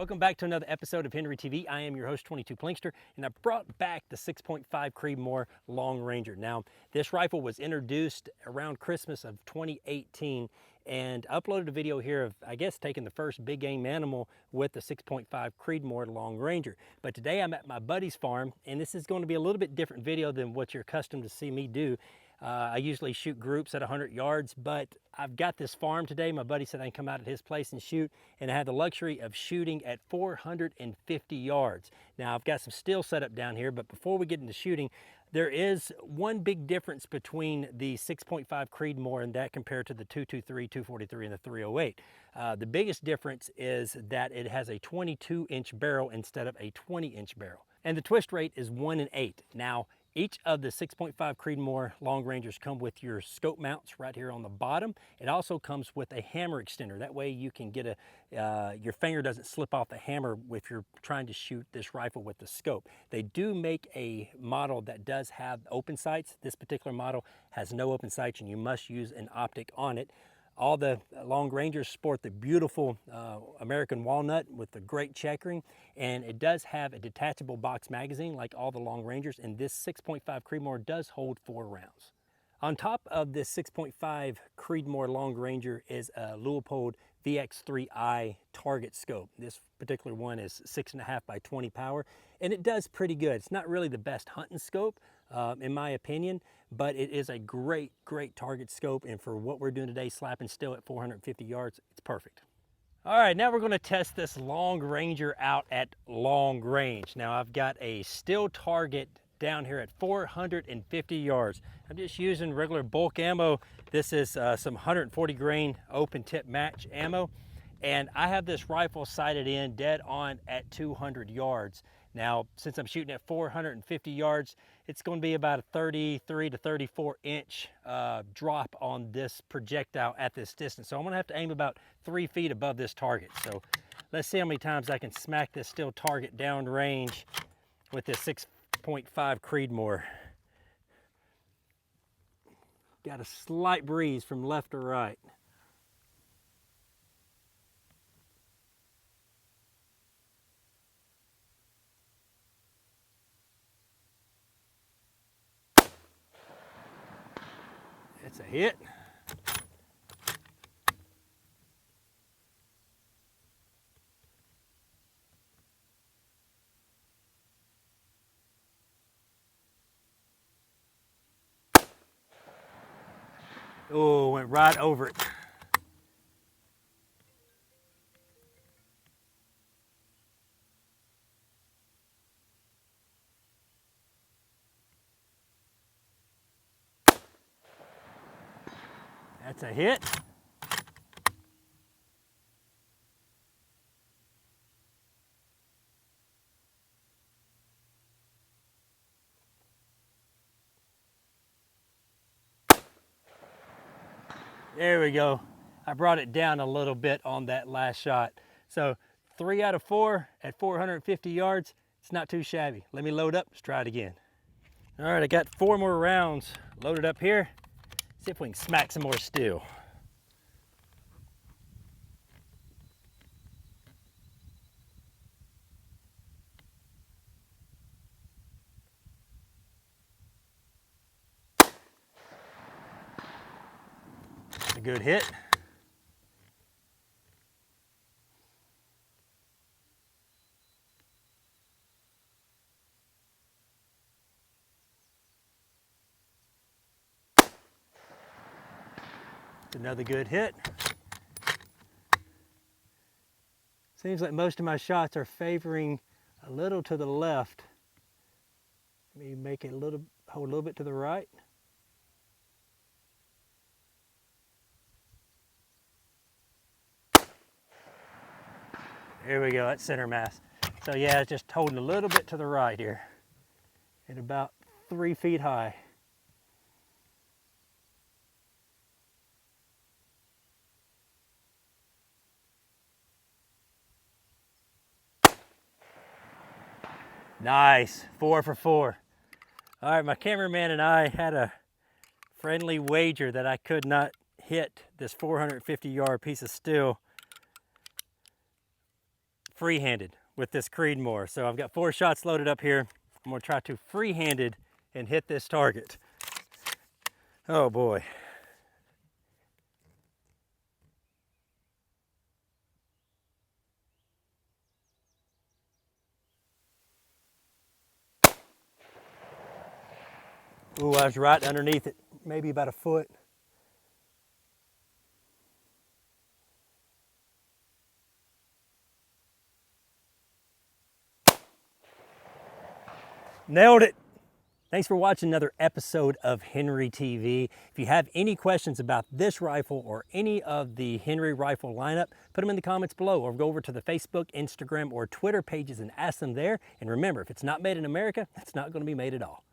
Welcome back to another episode of Henry TV. I am your host, 22 Plinkster, and I brought back the 6.5 Creedmoor Long Ranger. Now, this rifle was introduced around Christmas of 2018, and I uploaded a video here of, I guess, taking the first big game animal with the 6.5 Creedmoor Long Ranger. But today I'm at my buddy's farm, and this is going to be a little bit different video than what you're accustomed to see me do. I usually shoot groups at 100 yards, but I've got this farm today. My buddy said I can come out at his place and shoot, and I had the luxury of shooting at 450 yards. Now, I've got some steel set up down here, but before we get into shooting, there is one big difference between the 6.5 Creedmoor and that compared to the 223, 243, and the 308. The biggest difference is that it has a 22-inch barrel instead of a 20-inch barrel. And the twist rate is 1 in 8. Now, each of the 6.5 Creedmoor Long Rangers come with your scope mounts right here on the bottom. It also comes with a hammer extender. That way you can get your finger doesn't slip off the hammer if you're trying to shoot this rifle with the scope. They do make a model that does have open sights. This particular model has no open sights, and you must use an optic on it. All the Long Rangers sport the beautiful American walnut with the great checkering, and it does have a detachable box magazine like all the Long Rangers, and this 6.5 Creedmoor does hold 4 rounds. On top of this 6.5 Creedmoor Long Ranger is a Leupold VX3i target scope. This particular one is 6.5 by 20 power, and it does pretty good. It's not really the best hunting scope, in my opinion, but it is a great target scope, and for what we're doing today, slapping still at 450 yards, it's perfect. All right, now we're going to test this Long Ranger out at long range. Now, I've got a still target down here at 450 yards. I'm just using regular bulk ammo. This is some 140 grain open tip match ammo, and I have this rifle sighted in dead on at 200 yards. Now, since I'm shooting at 450 yards, it's going to be about a 33 to 34 inch drop on this projectile at this distance. So I'm going to have to aim about 3 feet above this target. So let's see how many times I can smack this still target down range with this 6.5 Creedmoor. Got a slight breeze from left to right. It's a hit. Oh, went right over it. That's a hit. There we go. I brought it down a little bit on that last shot. So 3 out of 4 at 450 yards. It's not too shabby. Let me load up. Let's try it again. All right, I got 4 more rounds loaded up here. See if we can smack some more steel. A good hit. Another good hit. Seems like most of my shots are favoring a little to the left. Let me make it hold a little bit to the right. There we go, that's center mass. So yeah, it's just holding a little bit to the right here at about 3 feet high. Nice, 4 for 4. All right, my cameraman and I had a friendly wager that I could not hit this 450 yard piece of steel free-handed with this Creedmoor. So I've got 4 shots loaded up here. I'm gonna try to free-handed and hit this target. Oh boy. Ooh, I was right underneath it, maybe about a foot. Nailed it. Thanks for watching another episode of Henry TV. If you have any questions about this rifle or any of the Henry rifle lineup, put them in the comments below or go over to the Facebook, Instagram, or Twitter pages and ask them there. And remember, if it's not made in America, it's not going to be made at all.